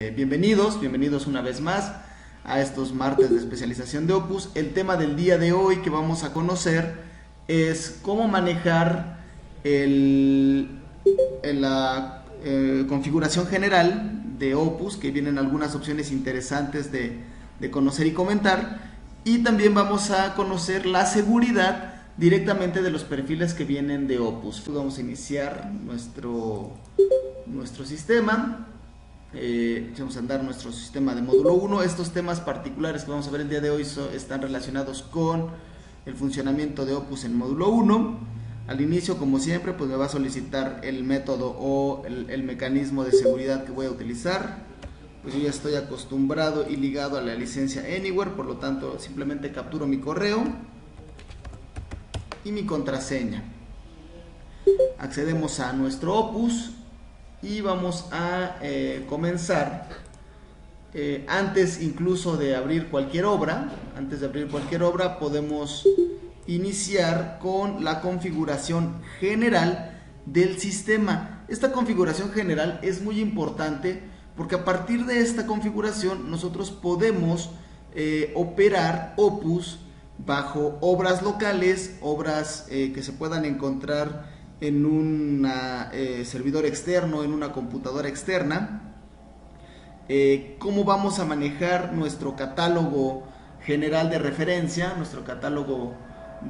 Bienvenidos una vez más a estos martes de especialización de Opus. El tema del día de hoy que vamos a conocer es cómo manejar la configuración general de Opus, que vienen algunas opciones interesantes de conocer y comentar, y también vamos a conocer la seguridad directamente de los perfiles que vienen de Opus. Vamos a iniciar nuestro sistema. Echamos a andar nuestro sistema de módulo 1. Estos temas particulares que vamos a ver el día de hoy están relacionados con el funcionamiento de Opus en módulo 1. Al inicio, como siempre, pues me va a solicitar el método o el mecanismo de seguridad que voy a utilizar. Pues yo ya estoy acostumbrado y ligado a la licencia Anywhere, por lo tanto simplemente capturo mi correo y mi contraseña. Accedemos a nuestro Opus y vamos a comenzar. Antes incluso de abrir cualquier obra, podemos iniciar con la configuración general del sistema. Esta configuración general es muy importante porque a partir de esta configuración nosotros podemos operar Opus bajo obras locales, obras que se puedan encontrar en un servidor externo, en una computadora externa. Cómo vamos a manejar nuestro catálogo general de referencia, nuestro catálogo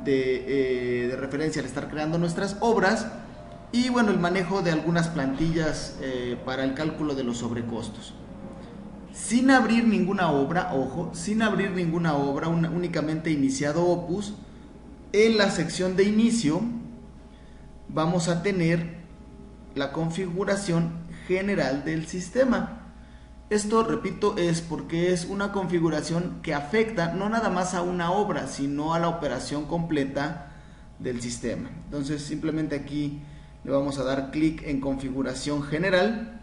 de referencia al estar creando nuestras obras, y bueno, el manejo de algunas plantillas para el cálculo de los sobrecostos. Sin abrir ninguna obra, ojo, sin abrir ninguna obra, únicamente iniciado Opus, en la sección de inicio vamos a tener la configuración general del sistema. Esto, repito, es porque es una configuración que afecta no nada más a una obra, sino a la operación completa del sistema. Entonces, simplemente aquí le vamos a dar clic en configuración general.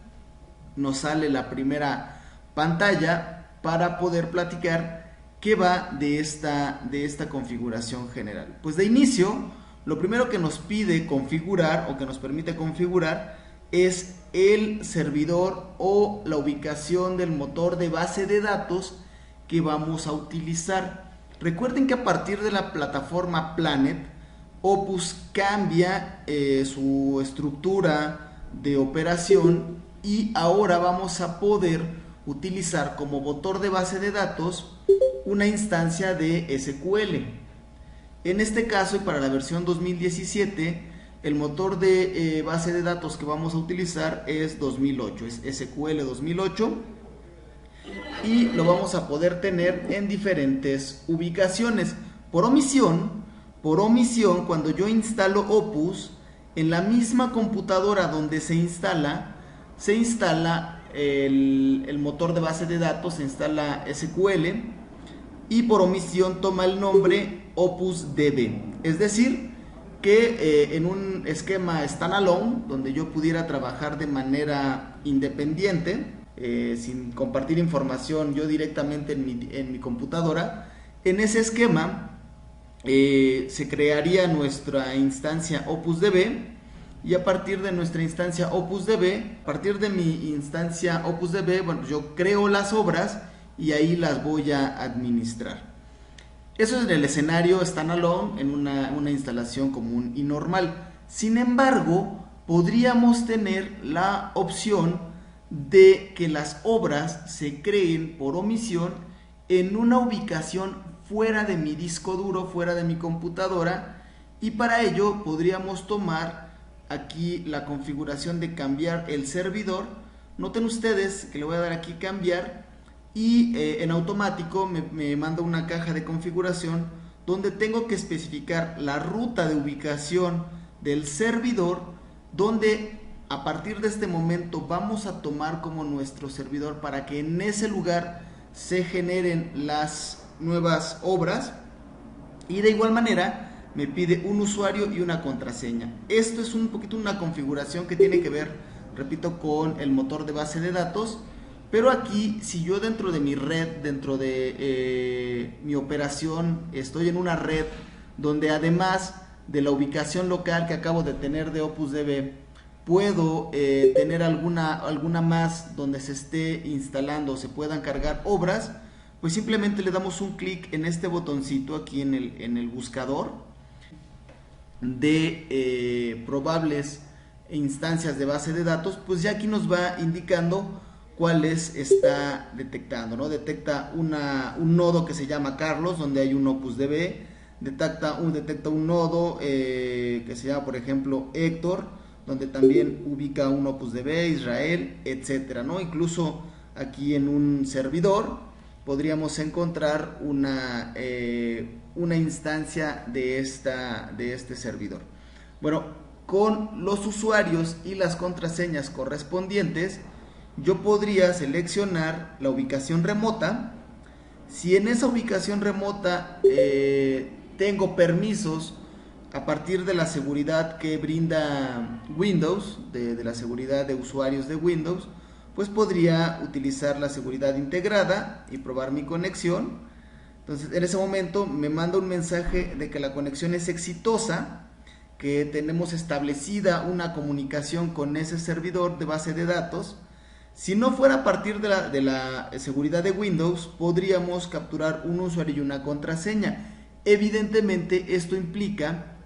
Nos sale la primera pantalla para poder platicar qué va de esta configuración general. Pues de inicio, lo primero que nos pide configurar o que nos permite configurar es el servidor o la ubicación del motor de base de datos que vamos a utilizar. Recuerden que a partir de la plataforma Planet, Opus cambia su estructura de operación y ahora vamos a poder utilizar como motor de base de datos una instancia de SQL. En este caso, y para la versión 2017, el motor de base de datos que vamos a utilizar es 2008, es SQL 2008, y lo vamos a poder tener en diferentes ubicaciones. Por omisión, cuando yo instalo Opus, en la misma computadora donde se instala el motor de base de datos, se instala SQL, y por omisión toma el nombre OpusDB. Es decir, que en un esquema standalone, donde yo pudiera trabajar de manera independiente, sin compartir información yo directamente en mi computadora, en ese esquema se crearía nuestra instancia OpusDB, y a partir de nuestra instancia OpusDB, a partir de mi instancia OpusDB, bueno, yo creo las obras y ahí las voy a administrar. Eso es en el escenario standalone, en una instalación común y normal. Sin embargo, podríamos tener la opción de que las obras se creen por omisión en una ubicación fuera de mi disco duro, fuera de mi computadora, y para ello podríamos tomar aquí la configuración de cambiar el servidor. Noten ustedes que le voy a dar aquí cambiar, y en automático me manda una caja de configuración donde tengo que especificar la ruta de ubicación del servidor, donde a partir de este momento vamos a tomar como nuestro servidor para que en ese lugar se generen las nuevas obras. Y de igual manera me pide un usuario y una contraseña. Esto es un poquito una configuración que tiene que ver, repito, con el motor de base de datos. Pero aquí, si yo dentro de mi red, dentro de mi operación, estoy en una red donde además de la ubicación local que acabo de tener de OpusDB, puedo tener alguna más donde se esté instalando, se puedan cargar obras, pues simplemente le damos un clic en este botoncito aquí en el buscador de probables instancias de base de datos, pues ya aquí nos va indicando cuáles está detectando, ¿no? Detecta un nodo que se llama Carlos, donde hay un OpusDB, detecta un nodo que se llama, por ejemplo, Héctor, donde también ubica un OpusDB, Israel, etcétera, ¿no? Incluso aquí en un servidor podríamos encontrar una instancia de este servidor. Bueno, con los usuarios y las contraseñas correspondientes, yo podría seleccionar la ubicación remota. Si en esa ubicación remota tengo permisos a partir de la seguridad que brinda Windows, de la seguridad de usuarios de Windows, pues podría utilizar la seguridad integrada y probar mi conexión. Entonces en ese momento me manda un mensaje de que la conexión es exitosa, que tenemos establecida una comunicación con ese servidor de base de datos. Si no fuera a partir de la seguridad de Windows, podríamos capturar un usuario y una contraseña. Evidentemente esto implica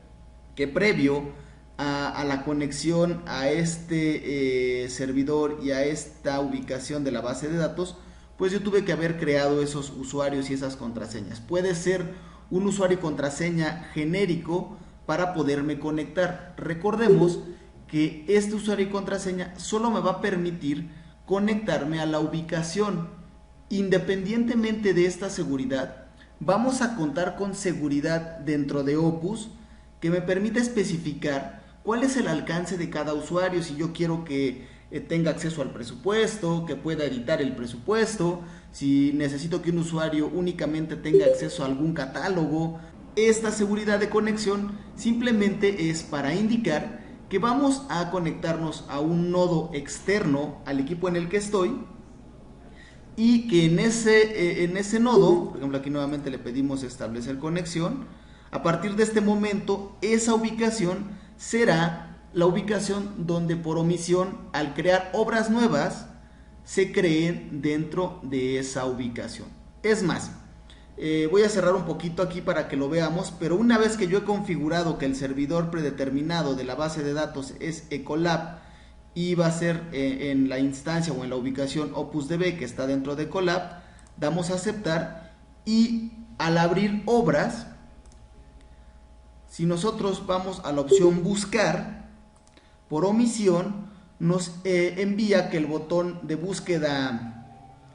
que previo a la conexión a este servidor y a esta ubicación de la base de datos, pues yo tuve que haber creado esos usuarios y esas contraseñas. Puede ser un usuario y contraseña genérico para poderme conectar. Recordemos que este usuario y contraseña solo me va a permitir conectarme a la ubicación. Independientemente de esta seguridad, vamos a contar con seguridad dentro de Opus que me permite especificar cuál es el alcance de cada usuario. Si yo quiero que tenga acceso al presupuesto, que pueda editar el presupuesto, si necesito que un usuario únicamente tenga acceso a algún catálogo. Esta seguridad de conexión simplemente es para indicar que vamos a conectarnos a un nodo externo al equipo en el que estoy, y que en ese nodo, por ejemplo aquí nuevamente le pedimos establecer conexión. A partir de este momento, esa ubicación será la ubicación donde por omisión, al crear obras nuevas, se creen dentro de esa ubicación. Es más, voy a cerrar un poquito aquí para que lo veamos, pero una vez que yo he configurado que el servidor predeterminado de la base de datos es Ecolab y va a ser en la instancia o en la ubicación OpusDB que está dentro de Ecolab, damos a aceptar, y al abrir obras, si nosotros vamos a la opción buscar, por omisión nos envía que el botón de búsqueda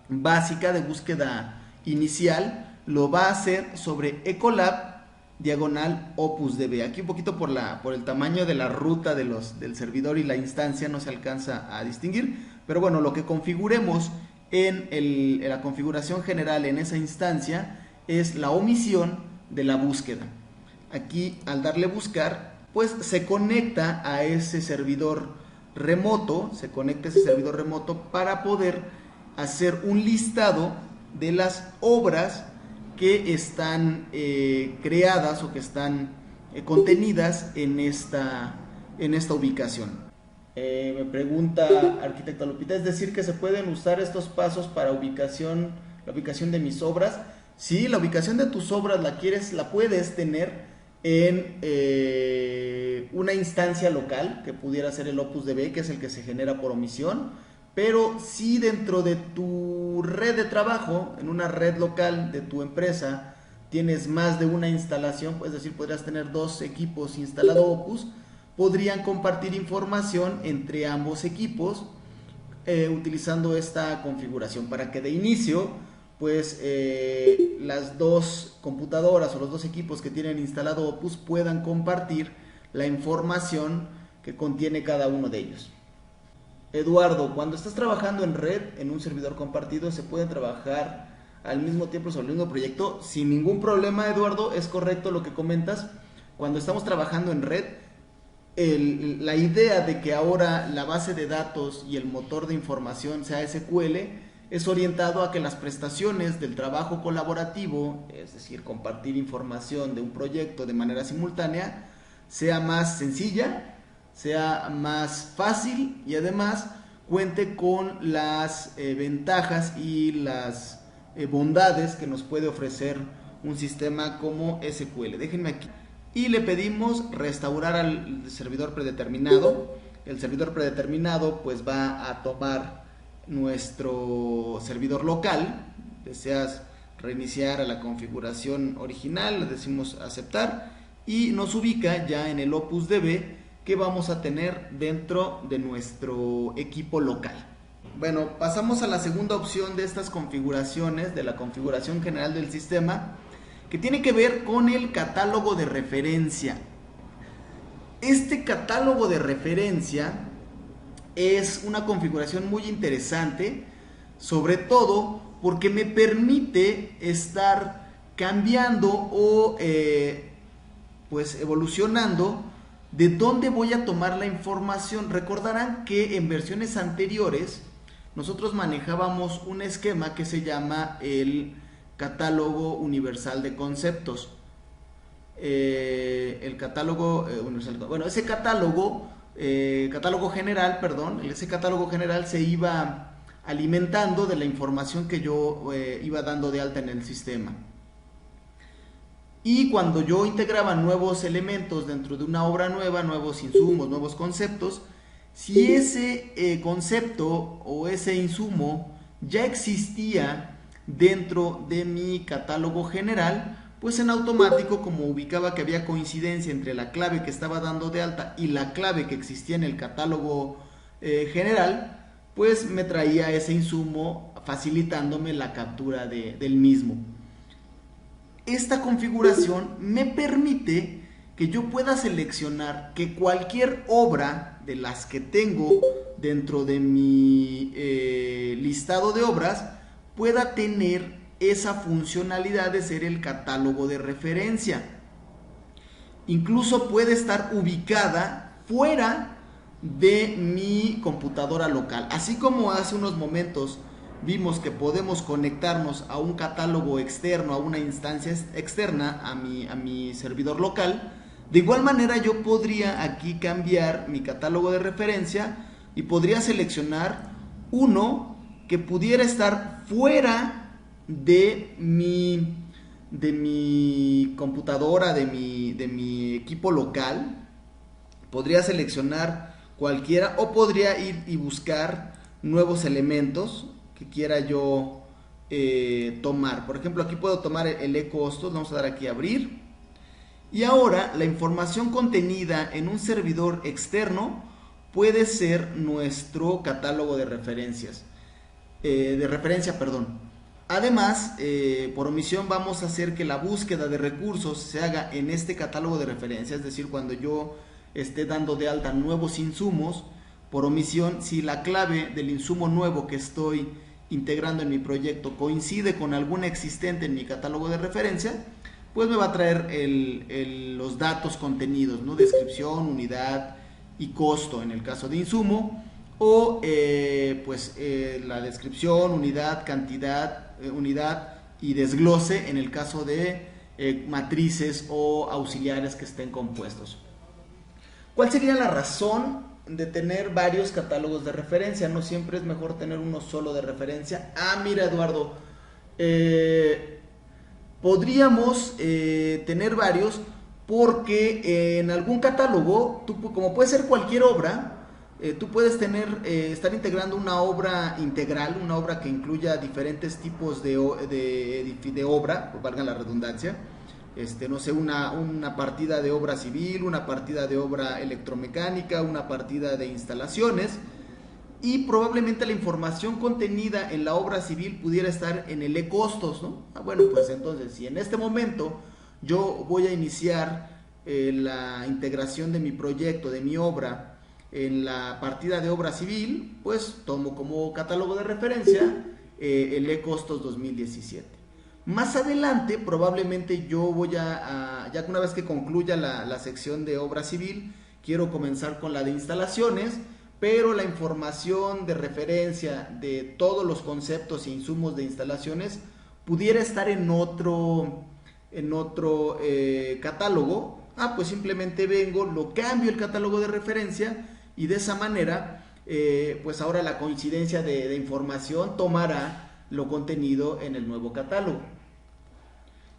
básica, de búsqueda inicial, lo va a hacer sobre Ecolab diagonal OpusDB. Aquí un poquito por el tamaño de la ruta del servidor y la instancia no se alcanza a distinguir, pero bueno, lo que configuremos en la configuración general en esa instancia es la omisión de la búsqueda. Aquí al darle buscar, pues se conecta a ese servidor remoto, para poder hacer un listado de las obras que están creadas o que están contenidas en esta ubicación. Me pregunta arquitecta Lupita, ¿es decir que se pueden usar estos pasos para la ubicación de mis obras? Sí, la ubicación de tus obras la puedes tener en una instancia local, que pudiera ser el OpusDB, que es el que se genera por omisión, pero si dentro de tu red de trabajo, en una red local de tu empresa, tienes más de una instalación, es decir, podrías tener 2 equipos instalado Opus, podrían compartir información entre ambos equipos utilizando esta configuración, para que de inicio pues las 2 computadoras o los 2 equipos que tienen instalado Opus puedan compartir la información que contiene cada uno de ellos. Eduardo, cuando estás trabajando en red, en un servidor compartido, ¿se puede trabajar al mismo tiempo sobre el mismo proyecto? Sin ningún problema, Eduardo, es correcto lo que comentas. Cuando estamos trabajando en red, la idea de que ahora la base de datos y el motor de información sea SQL es orientado a que las prestaciones del trabajo colaborativo, es decir, compartir información de un proyecto de manera simultánea, sea más sencilla, sea más fácil y además cuente con las ventajas y las bondades que nos puede ofrecer un sistema como SQL. Déjenme aquí. Y le pedimos restaurar al servidor predeterminado. El servidor predeterminado pues va a tomar nuestro servidor local. Deseas reiniciar a la configuración original, le decimos aceptar y nos ubica ya en el Opus DB que vamos a tener dentro de nuestro equipo local. Bueno, pasamos a la segunda opción de estas configuraciones, de la configuración general del sistema, que tiene que ver con el catálogo de referencia. Este catálogo de referencia es una configuración muy interesante, sobre todo porque me permite estar cambiando o pues evolucionando de dónde voy a tomar la información. Recordarán que en versiones anteriores nosotros manejábamos un esquema que se llama el catálogo universal de conceptos. El catálogo universal, bueno, ese catálogo general, perdón, ese catálogo general se iba alimentando de la información que yo iba dando de alta en el sistema. Y cuando yo integraba nuevos elementos dentro de una obra nueva, nuevos insumos, nuevos conceptos, si ese concepto o ese insumo ya existía dentro de mi catálogo general, pues en automático, como ubicaba que había coincidencia entre la clave que estaba dando de alta y la clave que existía en el catálogo general, pues me traía ese insumo facilitándome la captura del mismo. Esta configuración me permite que yo pueda seleccionar que cualquier obra de las que tengo dentro de mi listado de obras pueda tener esa funcionalidad de ser el catálogo de referencia. Incluso puede estar ubicada fuera de mi computadora local. Así como hace unos momentos vimos que podemos conectarnos a un catálogo externo, a una instancia externa, a mi servidor local, de igual manera yo podría aquí cambiar mi catálogo de referencia y podría seleccionar uno que pudiera estar fuera de mi computadora, de mi equipo local. Podría seleccionar cualquiera o podría ir y buscar nuevos elementos que quiera yo tomar. Por ejemplo, aquí puedo tomar el eCostos, vamos a dar aquí a abrir. Y ahora la información contenida en un servidor externo puede ser nuestro catálogo de referencias. Además, por omisión vamos a hacer que la búsqueda de recursos se haga en este catálogo de referencias, es decir, cuando yo esté dando de alta nuevos insumos, por omisión, si la clave del insumo nuevo que estoy integrando en mi proyecto coincide con alguna existente en mi catálogo de referencia, pues me va a traer los datos contenidos, ¿no? Descripción, unidad y costo en el caso de insumo, o la descripción, unidad, cantidad, unidad y desglose en el caso de matrices o auxiliares que estén compuestos. ¿Cuál sería la razón de tener varios catálogos de referencia? No siempre es mejor tener uno solo de referencia. Mira, Eduardo, podríamos tener varios porque en algún catálogo, como puede ser cualquier obra, tú puedes estar integrando una obra integral, una obra que incluya diferentes tipos de obra, valga la redundancia. No sé, una partida de obra civil, una partida de obra electromecánica, una partida de instalaciones, y probablemente la información contenida en la obra civil pudiera estar en el eCostos, ¿no? Bueno, pues entonces, si en este momento yo voy a iniciar la integración de mi proyecto, de mi obra, en la partida de obra civil, pues tomo como catálogo de referencia el eCostos 2017. Más adelante, probablemente yo voy ya que una vez que concluya la sección de obra civil, quiero comenzar con la de instalaciones, pero la información de referencia de todos los conceptos e insumos de instalaciones pudiera estar en otro catálogo Pues simplemente vengo, lo cambio el catálogo de referencia y de esa manera, pues ahora la coincidencia de información tomará lo contenido en el nuevo catálogo.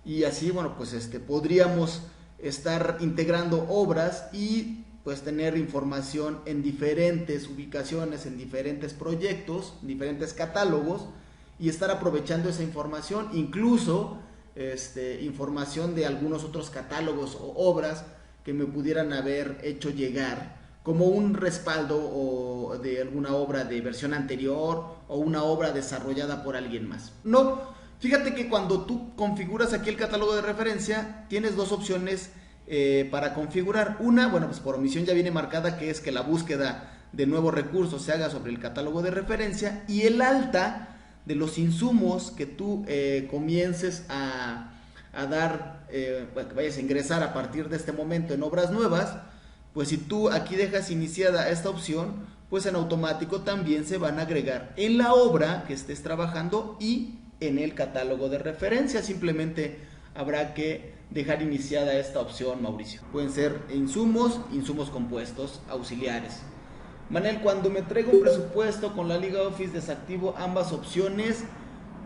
Y así, bueno, pues podríamos estar integrando obras y pues tener información en diferentes ubicaciones, en diferentes proyectos, en diferentes catálogos, y estar aprovechando esa información, incluso información de algunos otros catálogos o obras que me pudieran haber hecho llegar como un respaldo o de alguna obra de versión anterior o una obra desarrollada por alguien más. No, fíjate que cuando tú configuras aquí el catálogo de referencia, tienes dos opciones para configurar. Una, bueno, pues por omisión ya viene marcada, que es que la búsqueda de nuevos recursos se haga sobre el catálogo de referencia, y el alta de los insumos que tú comiences a dar, que vayas a ingresar a partir de este momento en obras nuevas, pues si tú aquí dejas iniciada esta opción, pues en automático también se van a agregar en la obra que estés trabajando y en el catálogo de referencia. Simplemente habrá que dejar iniciada esta opción, Mauricio. Pueden ser insumos compuestos, auxiliares. Manel, cuando me traigo un presupuesto con la LibreOffice desactivo ambas opciones.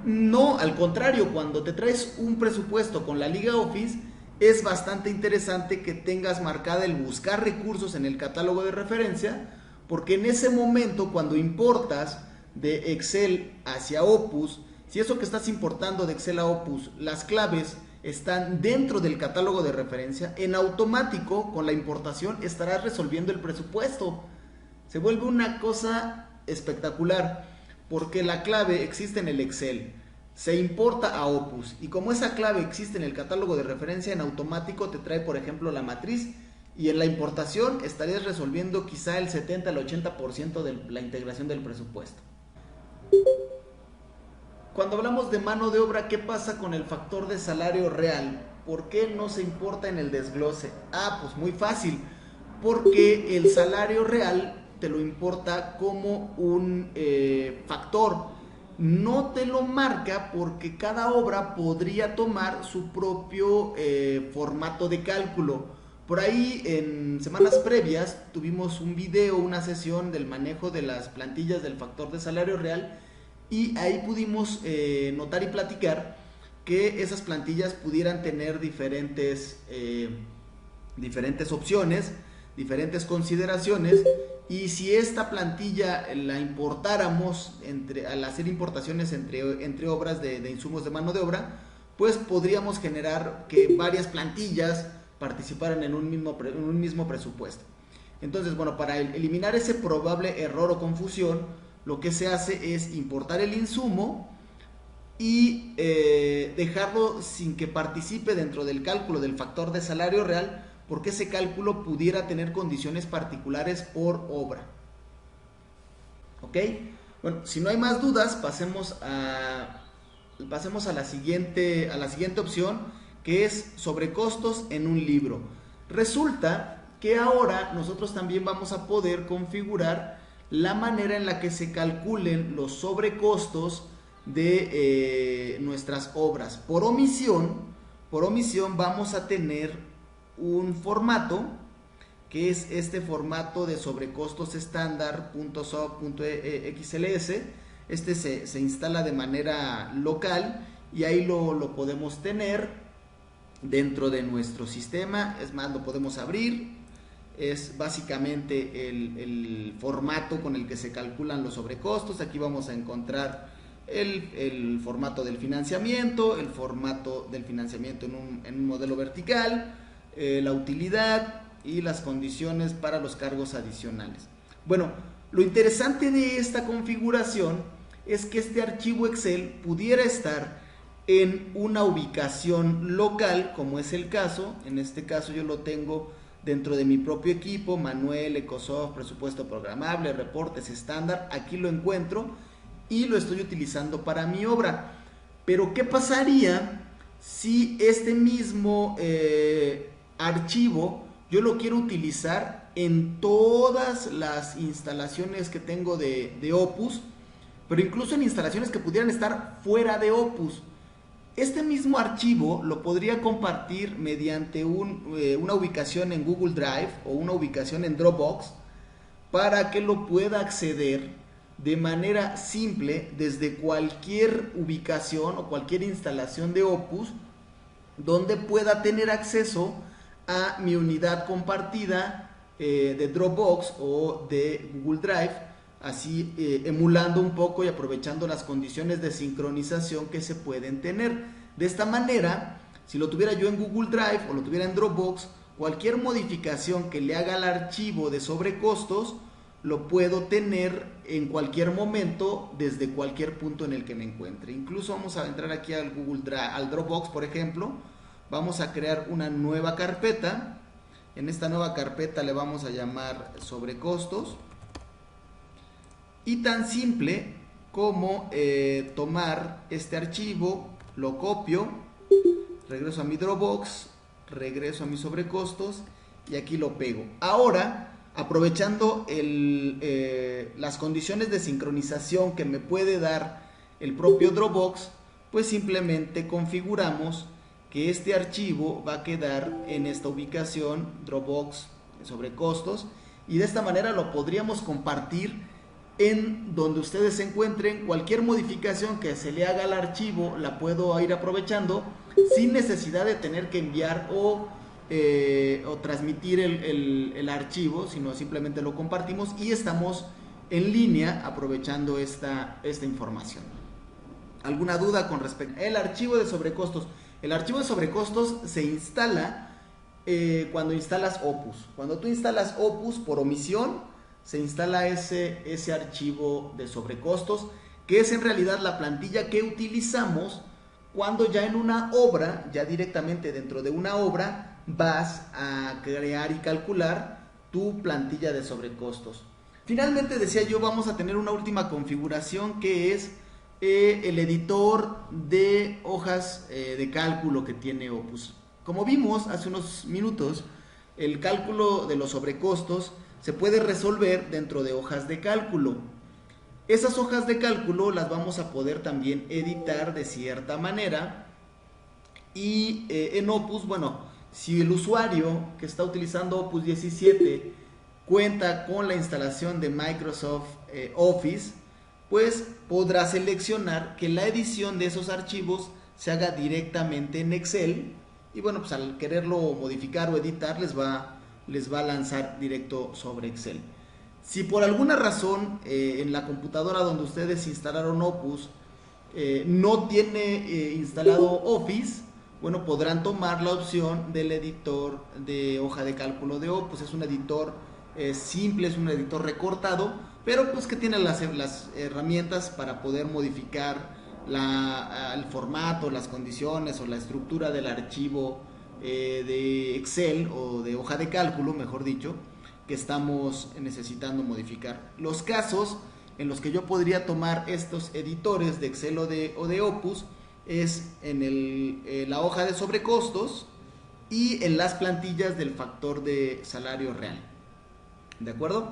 No, al contrario, cuando te traes un presupuesto con la LibreOffice es bastante interesante que tengas marcada el buscar recursos en el catálogo de referencia, porque en ese momento, cuando importas de Excel hacia Opus, si eso que estás importando de Excel a Opus, las claves están dentro del catálogo de referencia, en automático con la importación estarás resolviendo el presupuesto. Se vuelve una cosa espectacular, porque la clave existe en el Excel, se importa a Opus, y como esa clave existe en el catálogo de referencia, en automático te trae, por ejemplo, la matriz, y en la importación estarías resolviendo quizá el 70 al 80% de la integración del presupuesto. Cuando hablamos de mano de obra, ¿qué pasa con el factor de salario real? ¿Por qué no se importa en el desglose? Pues muy fácil, porque el salario real te lo importa como un factor. No te lo marca porque cada obra podría tomar su propio formato de cálculo. Por ahí en semanas previas tuvimos un video, una sesión del manejo de las plantillas del factor de salario real, y ahí pudimos notar y platicar que esas plantillas pudieran tener diferentes opciones, diferentes consideraciones, y si esta plantilla la importáramos al hacer importaciones entre obras de insumos de mano de obra, pues podríamos generar que varias plantillas participaran en un mismo presupuesto. Entonces, bueno, para eliminar ese probable error o confusión, lo que se hace es importar el insumo y dejarlo sin que participe dentro del cálculo del factor de salario real, porque ese cálculo pudiera tener condiciones particulares por obra. ¿Ok? Bueno, si no hay más dudas, pasemos a la siguiente opción, que es sobrecostos en un libro. Resulta que ahora nosotros también vamos a poder configurar la manera en la que se calculen los sobrecostos de nuestras obras. Por omisión vamos a tener un formato, que es este formato de sobrecostos estándar .soc.xls. Se instala de manera local y ahí lo podemos tener dentro de nuestro sistema. Es más, lo podemos abrir. Es básicamente el formato con el que se calculan los sobrecostos. Aquí vamos a encontrar el formato del financiamiento, el formato del financiamiento en un modelo vertical, la utilidad y las condiciones para los cargos adicionales. Bueno, lo interesante de esta configuración es que este archivo Excel pudiera estar en una ubicación local, como es el caso. En este caso yo lo tengo dentro de mi propio equipo, Manuel, Ecosoft, presupuesto programable, reportes estándar. Aquí lo encuentro y lo estoy utilizando para mi obra. Pero ¿qué pasaría si este mismo archivo yo lo quiero utilizar en todas las instalaciones que tengo de Opus, pero incluso en instalaciones que pudieran estar fuera de Opus? Este mismo archivo lo podría compartir mediante una ubicación en Google Drive o una ubicación en Dropbox para que lo pueda acceder de manera simple desde cualquier ubicación o cualquier instalación de Opus donde pueda tener acceso a mi unidad compartida de Dropbox o de Google Drive, así emulando un poco y aprovechando las condiciones de sincronización que se pueden tener. De esta manera, si lo tuviera yo en Google Drive o lo tuviera en Dropbox, cualquier modificación que le haga al archivo de sobrecostos lo puedo tener en cualquier momento desde cualquier punto en el que me encuentre. Incluso vamos a entrar aquí al Google Drive, al Dropbox, por ejemplo. Vamos a crear una nueva carpeta. En esta nueva carpeta le vamos a llamar sobrecostos. Y tan simple como tomar este archivo, lo copio, regreso a mi Dropbox, regreso a mis sobrecostos y aquí lo pego. Ahora, aprovechando las condiciones de sincronización que me puede dar el propio Dropbox, pues simplemente configuramos que este archivo va a quedar en esta ubicación, Dropbox sobrecostos, y de esta manera lo podríamos compartir en donde ustedes se encuentren. Cualquier modificación que se le haga al archivo la puedo ir aprovechando sin necesidad de tener que enviar o transmitir el archivo, sino simplemente lo compartimos y estamos en línea aprovechando esta información. ¿Alguna duda con respecto al archivo de sobrecostos? El archivo de sobrecostos se instala cuando instalas Opus. Cuando tú instalas Opus por omisión, se instala ese archivo de sobrecostos, que es en realidad la plantilla que utilizamos cuando ya en una obra, ya directamente dentro de una obra, vas a crear y calcular tu plantilla de sobrecostos. Finalmente, decía yo, vamos a tener una última configuración que es el editor de hojas de cálculo que tiene Opus. Como vimos hace unos minutos, el cálculo de los sobrecostos se puede resolver dentro de hojas de cálculo. Esas hojas de cálculo las vamos a poder también editar de cierta manera y en Opus, bueno, si el usuario que está utilizando Opus 17 cuenta con la instalación de Microsoft Office, pues podrá seleccionar que la edición de esos archivos se haga directamente en Excel y bueno, pues al quererlo modificar o editar les va a lanzar directo sobre Excel. Si por alguna razón en la computadora donde ustedes instalaron Opus no tiene instalado Office, bueno, podrán tomar la opción del editor de hoja de cálculo de Opus. Es un editor simple, es un editor recortado, pero pues que tiene las herramientas para poder modificar el formato, las condiciones o la estructura del archivo de Excel o de hoja de cálculo, mejor dicho, que estamos necesitando modificar. Los casos en los que yo podría tomar estos editores de Excel o de Opus es en la hoja de sobrecostos y en las plantillas del factor de salario real. ¿De acuerdo?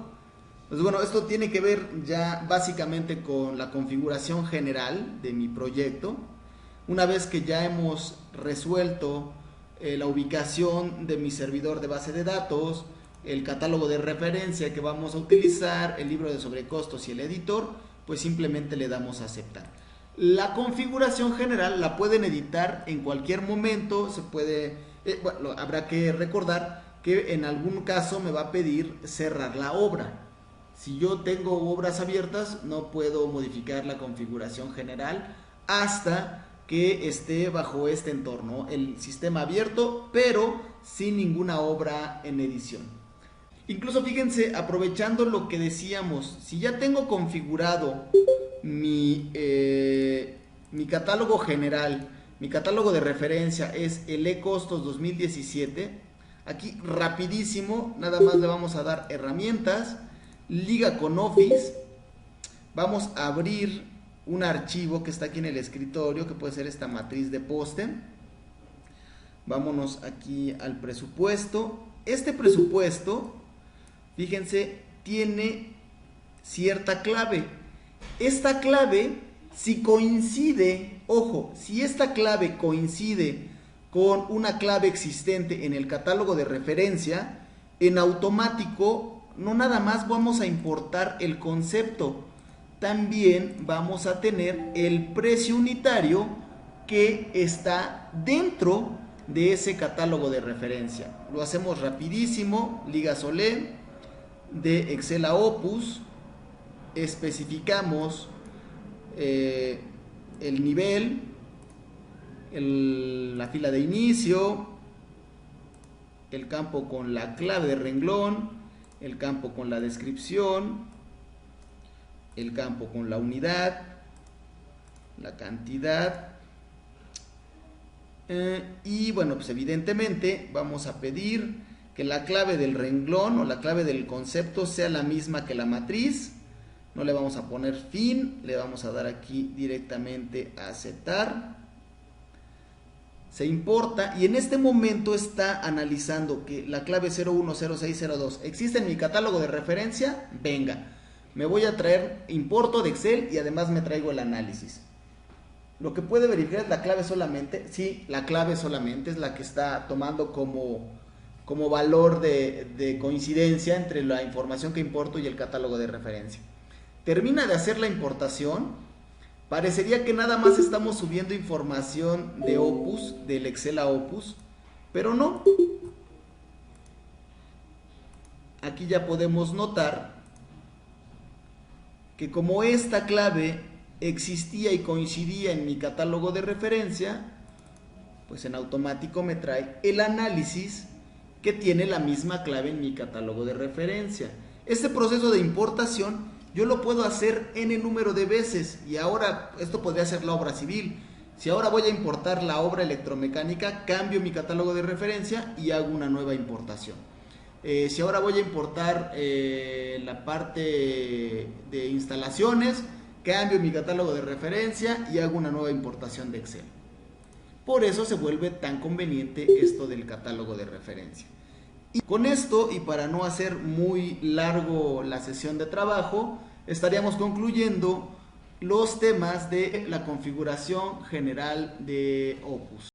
Pues bueno, esto tiene que ver ya básicamente con la configuración general de mi proyecto. Una vez que ya hemos resuelto la ubicación de mi servidor de base de datos, el catálogo de referencia que vamos a utilizar, el libro de sobrecostos y el editor, pues simplemente le damos a aceptar. La configuración general la pueden editar en cualquier momento, se puede, bueno, habrá que recordar que en algún caso me va a pedir cerrar la obra. Si yo tengo obras abiertas, no puedo modificar la configuración general hasta que esté bajo este entorno, el sistema abierto, pero sin ninguna obra en edición. Incluso fíjense, aprovechando lo que decíamos, si ya tengo configurado mi catálogo general, mi catálogo de referencia es el eCostos 2017, aquí rapidísimo, nada más le vamos a dar herramientas, liga con Office, vamos a abrir un archivo que está aquí en el escritorio, que puede ser esta matriz de poste. Vámonos aquí al presupuesto. Este presupuesto, fíjense, tiene cierta clave. Esta clave Si coincide, ojo, si esta clave coincide con una clave existente en el catálogo de referencia, en automático no nada más vamos a importar el concepto, también vamos a tener el precio unitario que está dentro de ese catálogo de referencia. Lo hacemos rapidísimo, liga Solé, de Excel a Opus, especificamos el nivel, la fila de inicio, el campo con la clave de renglón, el campo con la descripción, el campo con la unidad, la cantidad, y bueno, pues evidentemente vamos a pedir que la clave del renglón o la clave del concepto sea la misma que la matriz. No le vamos a poner fin, le vamos a dar aquí directamente a aceptar. Se importa y en este momento está analizando que la clave 010602 existe en mi catálogo de referencia. Venga, me voy a traer, importo de Excel y además me traigo el análisis. Lo que puede verificar es la clave solamente. Sí, la clave solamente es la que está tomando como valor de coincidencia entre la información que importo y el catálogo de referencia. Termina de hacer la importación. Parecería que nada más estamos subiendo información de Opus, del Excel a Opus, pero no. Aquí ya podemos notar que como esta clave existía y coincidía en mi catálogo de referencia, pues en automático me trae el análisis que tiene la misma clave en mi catálogo de referencia. Este proceso de importación yo lo puedo hacer n número de veces y ahora esto podría ser la obra civil. Si ahora voy a importar la obra electromecánica, cambio mi catálogo de referencia y hago una nueva importación. Si ahora voy a importar la parte de instalaciones, cambio mi catálogo de referencia y hago una nueva importación de Excel. Por eso se vuelve tan conveniente esto del catálogo de referencia. Y con esto, y para no hacer muy largo la sesión de trabajo, estaríamos concluyendo los temas de la configuración general de Opus.